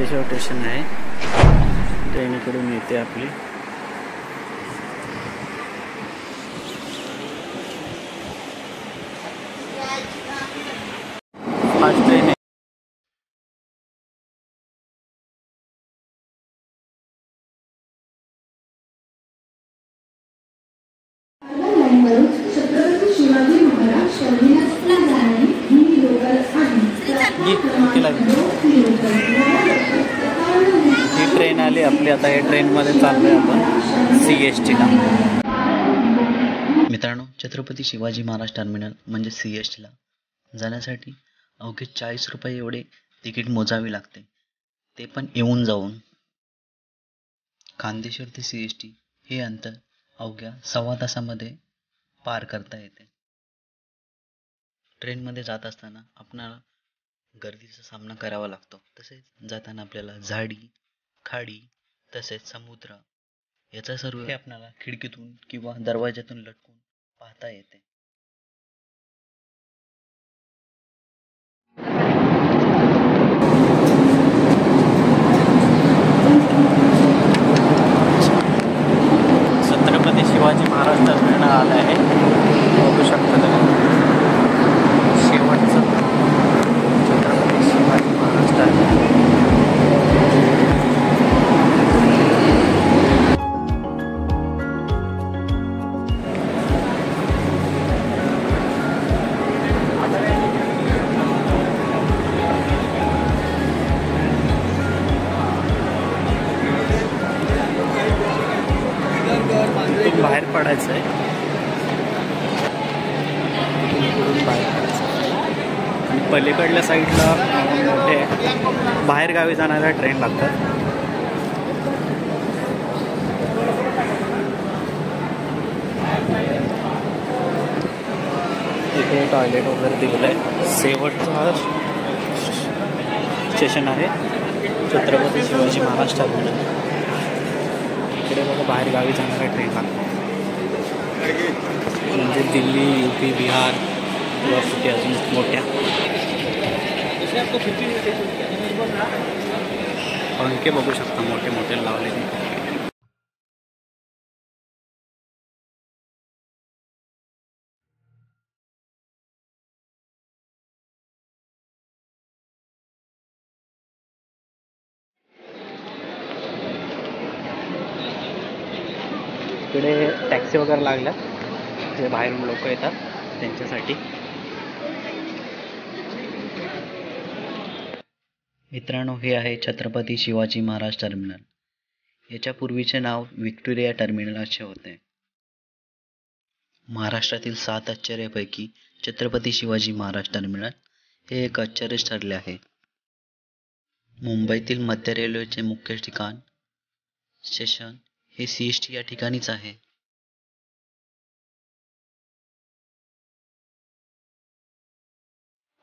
Station आहे, train इकडून येते आपली. फास्ट ट्रेन आहे. छत्रपती शिवाजी महाराज टर्मिनसला जाणारी ही लोकल आहे. ही ट्रेन आली आपली. आता या ट्रेनमध्ये चाललोय आपण CSTला. मित्रांनो, छत्रपती शिवाजी महाराज टर्मिनल म्हणजे CSTला जाण्यासाठी अवघे 40 रुपये एवढे तिकीट मोजावे लागते, ते पण येऊन जाऊन. खान्देश्वर ते CST हे अंतर अवघ्या 1.25 तासामध्ये पार करता येते. ट्रेनमध्ये जात असताना आपणाला गर्दीचा सामना करावा लागतो. तसेच जाताना आपल्याला झाडी, खाडी तसेच समुद्र याचा सर्व हे आपल्याला खिडकीतून किंवा दरवाज्यातून लटकून पाहता येते. छत्रपती शिवाजी महाराज टर्मिनल आलं आहे, बघू शकता तुम्ही. शेवटचं छत्रपती शिवाजी महाराज टर्मिनल. बाहेर पडायचं आहे, बाहेर पडायचं आणि पलीकडल्या साईडला मोठे बाहेर गावी जाणाऱ्या ट्रेन लागतात. इथे टॉयलेट वगैरे दिलेलं आहे. शेवटचा स्टेशन आहे छत्रपती शिवाजी महाराज टर्मिनल. इकडे बघा बाहेर गावी जाणाऱ्या ट्रेन लागतात, म्हणजे दिल्ली, UP, बिहार किंवा कुठे अजून मोठ्या. पंखे बघू शकता मोठे मोठे लावलेले. इकडे टॅक्सी वगैरे लागल्या, जे बाहेरून लोक येतात त्यांच्यासाठी. मित्रांनो, हे आहे छत्रपती शिवाजी महाराज टर्मिनल. याच्या पूर्वीचे नाव व्हिक्टोरिया टर्मिनल असे होते. महाराष्ट्रातील 7 आश्चर्यापैकी छत्रपती शिवाजी महाराज टर्मिनल हे एक आश्चर्य ठरले आहे. मुंबईतील मध्य रेल्वेचे मुख्य ठिकाण स्टेशन हे CST या ठिकाणीच आहे.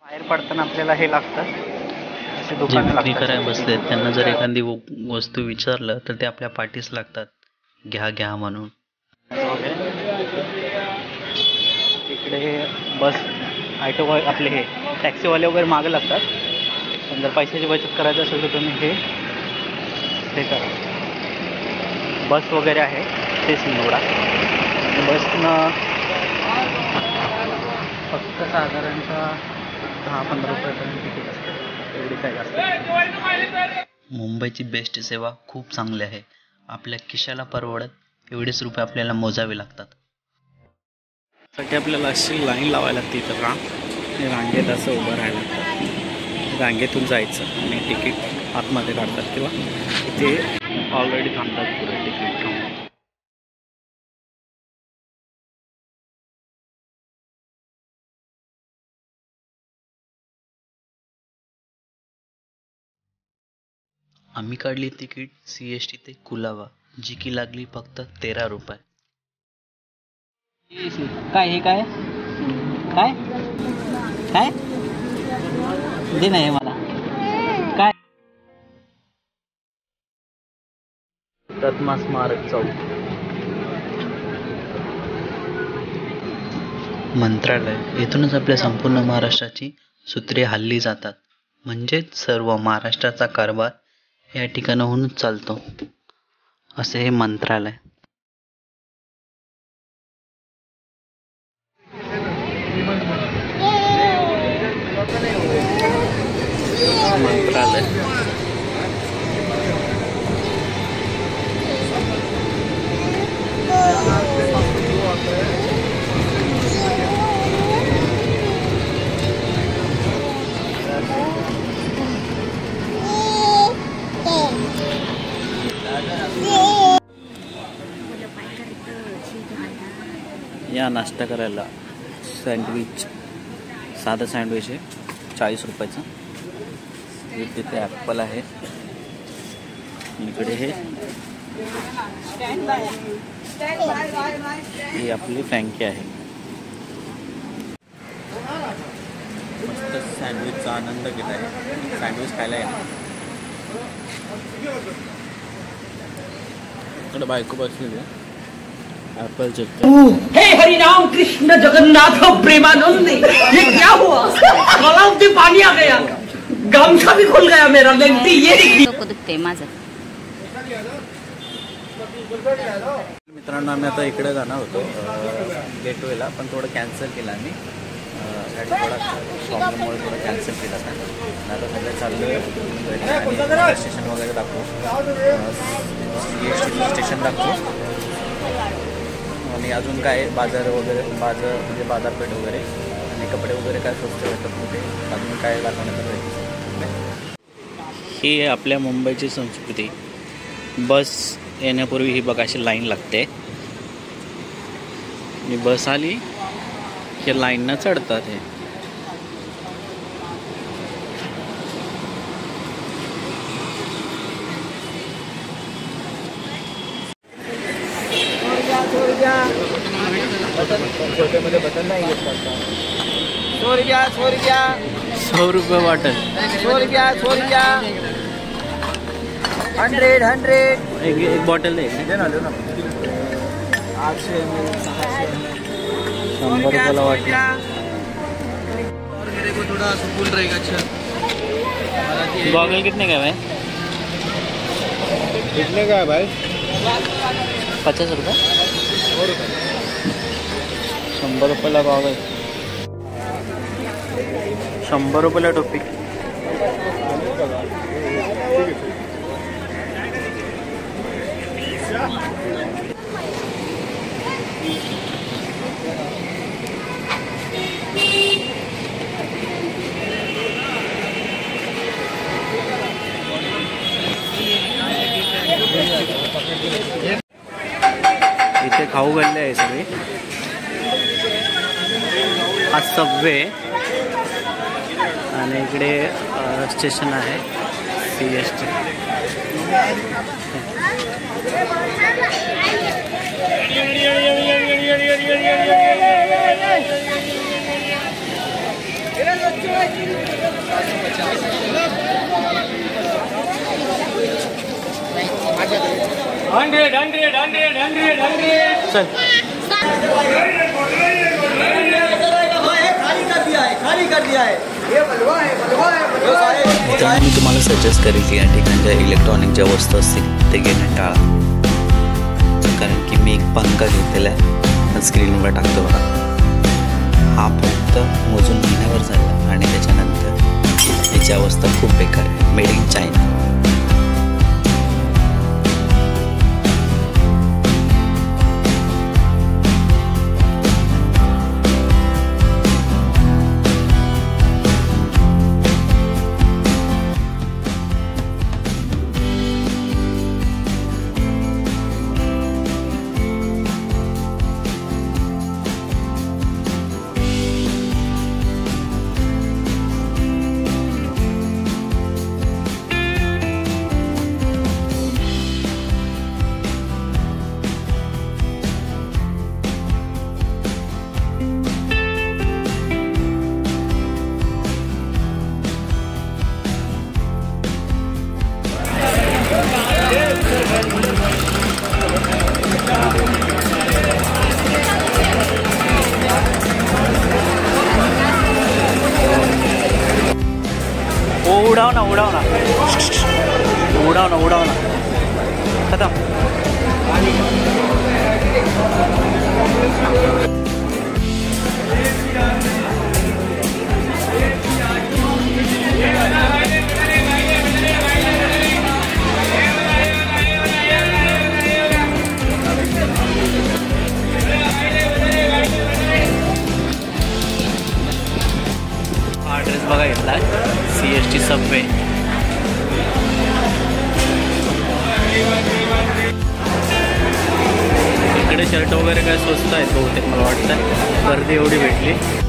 बाहेर पडताना आपल्याला हे लागतं, असे जे दुकानं विक्री लागतात. करायला बसलेत त्यांना जर एखादी वस्तू विचारलं तर ते आपल्या पाठीस लागतात, घ्या घ्या म्हणून. इकडे बस ऑटो आपले हे टॅक्सीवाले वगैरे मागे लागतात. पण जर पैशाची बचत करायची असेल तर तुम्ही हे करा. बस वगैरे आहे तेच निवडा. बसनं फक्त साधारणतः 10-15 रुपयापर्यंत तिकीट असतं, एवढी काही असते. मुंबईची बेस्ट सेवा खूप चांगली आहे. आपल्या खिशाला परवडत एवढेच रुपये आपल्याला मोजावे लागतात. साठी आपल्याला अशी लाईन लावायला लागते इथं आणि रांगेत असं उभं राहायला लागतं. रांगेतून जायचं आणि तिकीट आतमध्ये काढतात किंवा इथे ऑलरेडी थांबतात पुढे तिकीट घेऊन. आम्ही काढली तिकीट CST ते कुलाबा, जी की लागली फक्त 13 रुपये. काय हे काय काय काय दे नाही मला काय. हुतात्मा स्मारक चौक. मंत्रालय येथूनच आपल्या संपूर्ण महाराष्ट्राची सूत्रे हल्ली जातात. म्हणजेच सर्व महाराष्ट्राचा कारभार या ठिकाणाहून चालतो असे हे मंत्रालय. मंत्रालय या नाश्ता करायला सँडविच, साधं सँडविच आहे 40 रुपयाचं. तिथे ॲपल आहे. इकडे ही आपली फ्रँकी आहे. मस्त सँडविचचा आनंद घेत आहे. सँडविच खायला आहे. इकडे बायको बसलेली आहे. Apple check. हे हरिनाम कृष्ण जगन्नाथ प्रेमानंद, ये क्या हुआ? तालाब से पानी आ गया, गामछा भी खुल गया मेरा. लेंटी ये डोकं दुखते माझं. मित्रांनो, आम्ही आता इकडे जाणार होतो गेटवेला, पण थोडं कॅन्सल केलं आम्ही. थोडा प्रॉब्लेममुळे थोडं कॅन्सल केलं आता. आता सगळं चाललं स्टेशन वगैरे दाखवू, स्टेशन दाखवू, आणि अजून काय बाजार वगैरे, म्हणजे बाजारपेठ वगैरे आणि कपडे वगैरे काय स्वस्त भेटत कुठे, अजून काय दाखवण्यात. ही आपल्या मुंबईची संस्कृती. बस येण्यापूर्वी ही बघा अशी लाईन लागते आणि बस आली की लाईननं चढतात. हे ₹100 बॉटल. 100 एक बॉटल आहे. 100 रुपयाला वाटलं. मेरे को थोड़ा सुकून रहेगा. अच्छा, गॉगल कितने का है? कितने का है भाई? 50 रुपये. 100 रुपयाला गॉगल. 100 रुपयाला टोपी. इथे खाऊ गल्ले आहे सगळे. हा सबवे आणि इकडे स्टेशन आहे CST. चल. मित्रांनो, मी तुम्हाला सजेस्ट करेल की या ठिकाणी ज्या इलेक्ट्रॉनिक ज्या वस्तू असतील ते घेणं टाळा. कारण की मी एक पंखा घेतलेला आहे, स्क्रीनवर टाकतो बघा. हा फक्त मोजून महिन्यावर झाला आणि त्याच्यानंतर याची अवस्था खूप बेकार आहे. Made in China. सबवे. इकडे शर्ट वगैरे काय स्वस्त आहेत बहुतेक मला वाटतं. गर्दी एवढी भेटली.